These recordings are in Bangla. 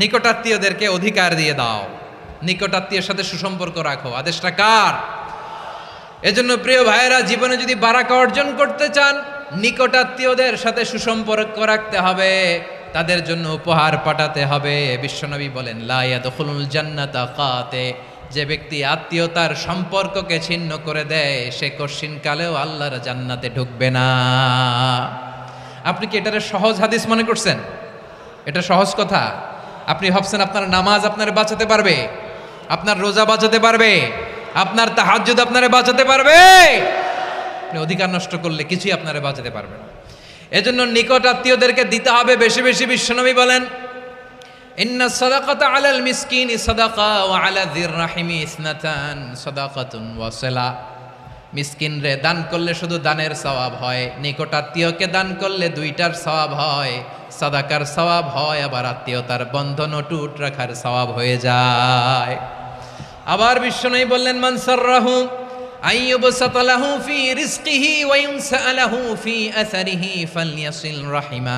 নিকটাত্মীয়দেরকে অধিকার দিয়ে দাও, নিকটাত্মীয়ের সাথে সুসম্পর্ক রাখো। আদেশটা কার? এজন্য প্রিয় ভাইয়েরা, জীবনে যদি বারাকা অর্জন করতে চান, নিকটাত্মীয়দের সাথে সুসম্পর্ক রাখতে হবে, তাদের জন্য উপহার পাঠাতে হবে। বিশ্বনবী বলেন, লা ইয়াদখুলুল জান্নাতা কাতে, যে ব্যক্তি আত্মীয়তার সম্পর্ককে ছিন্ন করে দেয়, সে কশিনকালেও আল্লাহর জান্নাতে ঢুকবে না। আপনি কি এটারে সহজ হাদিস মনে করছেন? এটা সহজ কথা? আপনি ভাবছেন আপনার নামাজ আপনারে বাঁচাতে পারবে, আপনার রোজা বাঁচাতে পারবে, আপনার তাহাজ্জুদ আপনারে বাঁচাতে পারবে? আপনি অধিকার নষ্ট করলে কিছুই আপনারে বাঁচাতে পারবে না। এজন্য নিকট আত্মীয়দেরকে দিতে হবে বেশি বেশি। বিশ্বনবী বলেন, ইন্না সাদাকাতা আলাল মিসকিনি সাদাকা ওয়া আলা যির রাহিমি ইসনাতান সাদাকাতুন ওয়া সিলা। মিসকিনরে দান করলে শুধু দানের সওয়াব হয়, নিকট আত্মীয়কে দান করলে দুইটার সওয়াব হয়, সাদাকার সওয়াব হয়, আবার আত্মীয়তার বন্ধন অটুট রাখার সওয়াব হয়ে যায়। আবার বিশ্বনবী বললেন, মান সাররাহু আইয়ুবসাতা লাহু ফি রিজকিহি ওয়া ইউনসা লাহু ফি আসারিহি ফালইয়াসিল রাহিমা।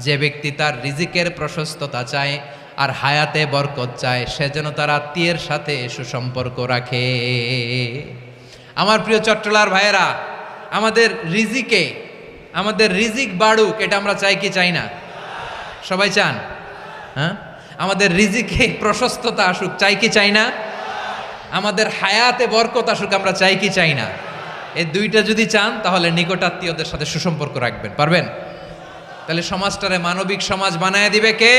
যে ব্যক্তি তার রিজিকের প্রশস্ততা চায় আর হায়াতে বরকত চায়, সে যেন তার আত্মীয়ের সাথে সুসম্পর্ক রাখে। আমার প্রিয় চট্টলার ভাইয়েরা, আমাদের রিজিক বাড়ুক, এটা আমরা চাই কি চাই না? সবাই চান? হ্যাঁ, আমাদের রিজিকে প্রশস্ততা আসুক, চাই কি চাই না? আমাদের হায়াতে বরকত আসুক, আমরা চাই কি চাই না? এই দুইটা যদি চান, তাহলে নিকটাত্মীয়দের সাথে সুসম্পর্ক রাখবেন, পারবেন? তাহলে সমাজটারে মানবিক সমাজ বানায় দিবে কে?